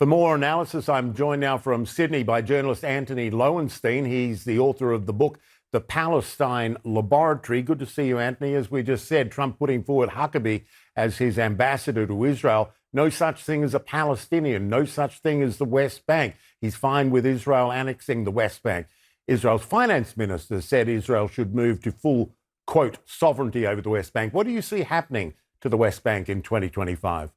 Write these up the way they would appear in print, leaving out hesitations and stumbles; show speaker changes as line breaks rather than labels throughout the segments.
For more analysis, I'm joined now from Sydney by journalist Antony Loewenstein. He's the author of the book, The Palestine Laboratory. Good to see you, Antony. As we just said, Trump putting forward Huckabee as his ambassador to Israel. No such thing as a Palestinian, no such thing as the West Bank. He's fine with Israel annexing the West Bank. Israel's finance minister said Israel should move to full, quote, sovereignty over the West Bank. What do you see happening to the West Bank in 2025?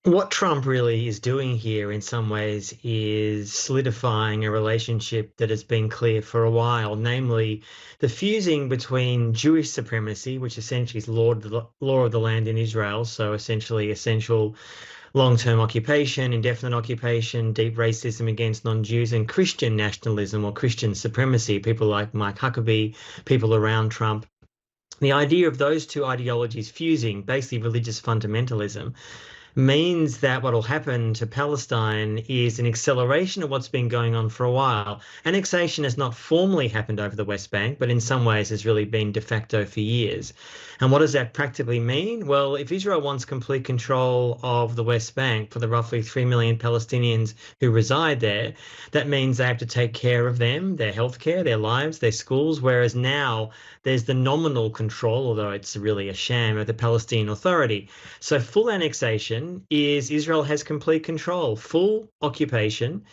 What Trump really is doing here in some ways is solidifying a relationship that has been clear for a while, namely the fusing between Jewish supremacy, which essentially is law of the land in Israel, so essentially essential long-term occupation, indefinite occupation, deep racism against non-Jews, and Christian nationalism or Christian supremacy, people like Mike Huckabee, people around Trump. The idea of those two ideologies fusing, basically religious fundamentalism, means that what will happen to Palestine is an acceleration of what's been going on for a while. Annexation has not formally happened over the West Bank, but in some ways has really been de facto for years. And what does that practically mean? Well, if Israel wants complete control of the West Bank for the roughly 3 million Palestinians who reside there, that means they have to take care of them, their healthcare, their lives, their schools, whereas now there's the nominal control, although it's really a sham, of the Palestinian Authority. So full annexation is Israel has complete control, full occupation.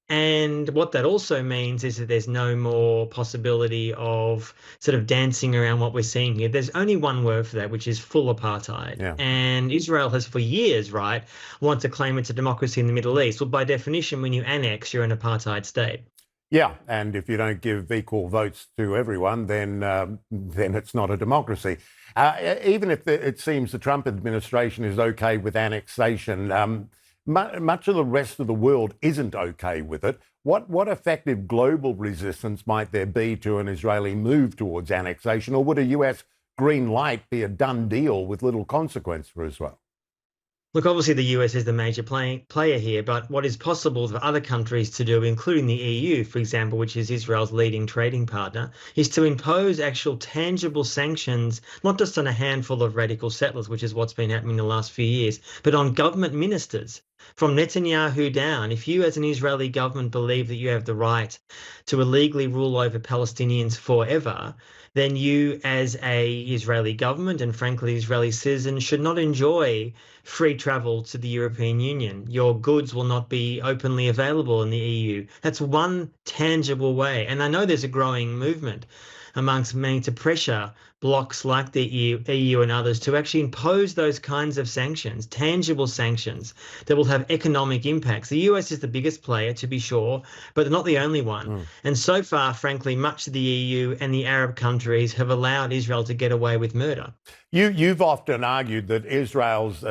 And what that also means is that there's no more possibility of sort of dancing around what we're seeing here. There's only one word for that, which is full apartheid.
Yeah.
And Israel has for years, right, wanted to claim it's a democracy in the Middle East. Well, by definition, when you annex, you're an apartheid state.
Yeah, and if you don't give equal votes to everyone, then it's not a democracy. Even if it seems the Trump administration is okay with annexation, much of the rest of the world isn't okay with it. What effective global resistance might there be to an Israeli move towards annexation, or would a US green light be a done deal with little consequence for Israel?
Look, obviously the US is the major player here, but what is possible for other countries to do, including the EU, for example, which is Israel's leading trading partner, is to impose actual tangible sanctions, not just on a handful of radical settlers, which is what's been happening the last few years, but on government ministers. From Netanyahu down, if you as an Israeli government believe that you have the right to illegally rule over Palestinians forever, then you as a Israeli government and frankly Israeli citizens should not enjoy free travel to the European Union. Your goods will not be openly available in the EU. That's one tangible way. And I know there's a growing movement amongst many to pressure blocs like the EU and others to actually impose those kinds of sanctions, tangible sanctions that will have economic impacts. The US is the biggest player, to be sure, but they're not the only one. And so far, frankly, much of the EU and the Arab countries have allowed Israel to get away with murder.
You've often argued that Israel's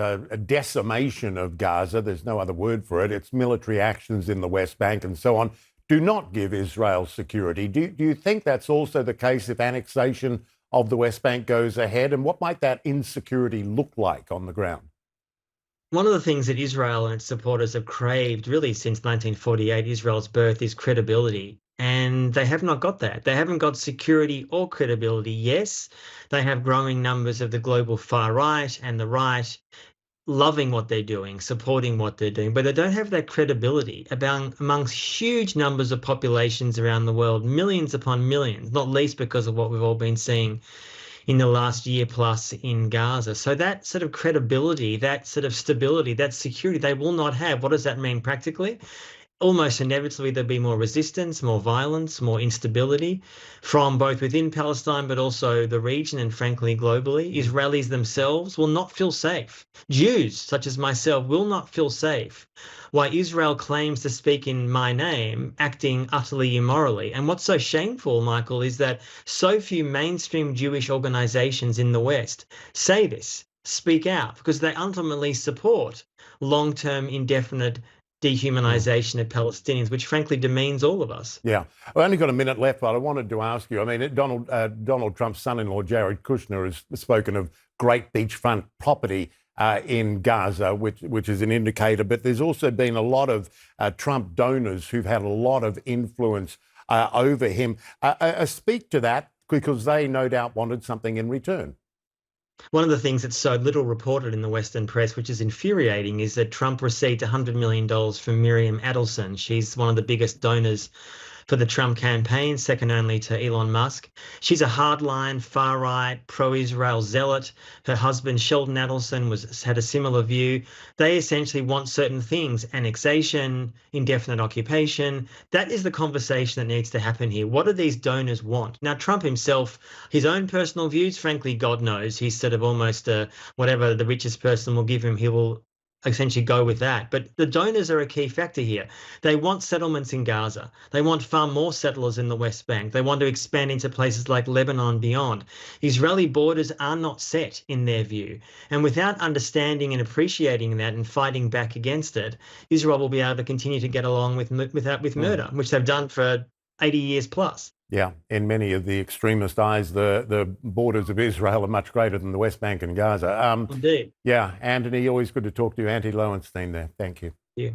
decimation of Gaza, there's no other word for it, its military actions in the West Bank and so on, do not give Israel security. Do you think that's also the case if annexation of the West Bank goes ahead? And what might that insecurity look like on the ground?
One of the things that Israel and its supporters have craved really since 1948, Israel's birth, is credibility. And they have not got that. They haven't got security or credibility. Yes, they have growing numbers of the global far right and the right loving what they're doing, supporting what they're doing, but they don't have that credibility amongst huge numbers of populations around the world, millions upon millions, not least because of what we've all been seeing in the last year plus in Gaza. So that sort of credibility, that sort of stability, that security, they will not have. What does that mean practically? Almost inevitably, there'll be more resistance, more violence, more instability from both within Palestine, but also the region and frankly, globally. Israelis themselves will not feel safe. Jews, such as myself, will not feel safe. Why Israel claims to speak in my name, acting utterly immorally. And what's so shameful, Michael, is that so few mainstream Jewish organizations in the West say this, speak out, because they ultimately support long-term indefinite dehumanization of Palestinians, which frankly demeans all of us.
Yeah. I've only got a minute left, but I wanted to ask you, I mean, Donald Trump's son-in-law, Jared Kushner, has spoken of great beachfront property in Gaza, which is an indicator, but there's also been a lot of Trump donors who've had a lot of influence over him. Speak to that, because they no doubt wanted something in return.
One of the things that's so little reported in the Western press, which is infuriating, is that Trump received $100 million from Miriam Adelson. She's one of the biggest donors for the Trump campaign, second only to Elon Musk. She's a hardline, far-right, pro-Israel zealot. Her husband, Sheldon Adelson, had a similar view. They essentially want certain things: annexation, indefinite occupation. That is the conversation that needs to happen here. What do these donors want? Now, Trump himself, his own personal views, frankly, God knows. He's sort of almost whatever the richest person will give him, he will essentially go with that. But the donors are a key factor here. They want settlements in Gaza. They want far more settlers in the West Bank. They want to expand into places like Lebanon and beyond. Israeli borders are not set in their view. And without understanding and appreciating that and fighting back against it, Israel will be able to continue to get along with murder, which they've done for 80 years plus.
Yeah, in many of the extremist eyes, the borders of Israel are much greater than the West Bank and Gaza.
Indeed.
Yeah, Antony, always good to talk to you. Antony Loewenstein there. Thank you.
Yeah.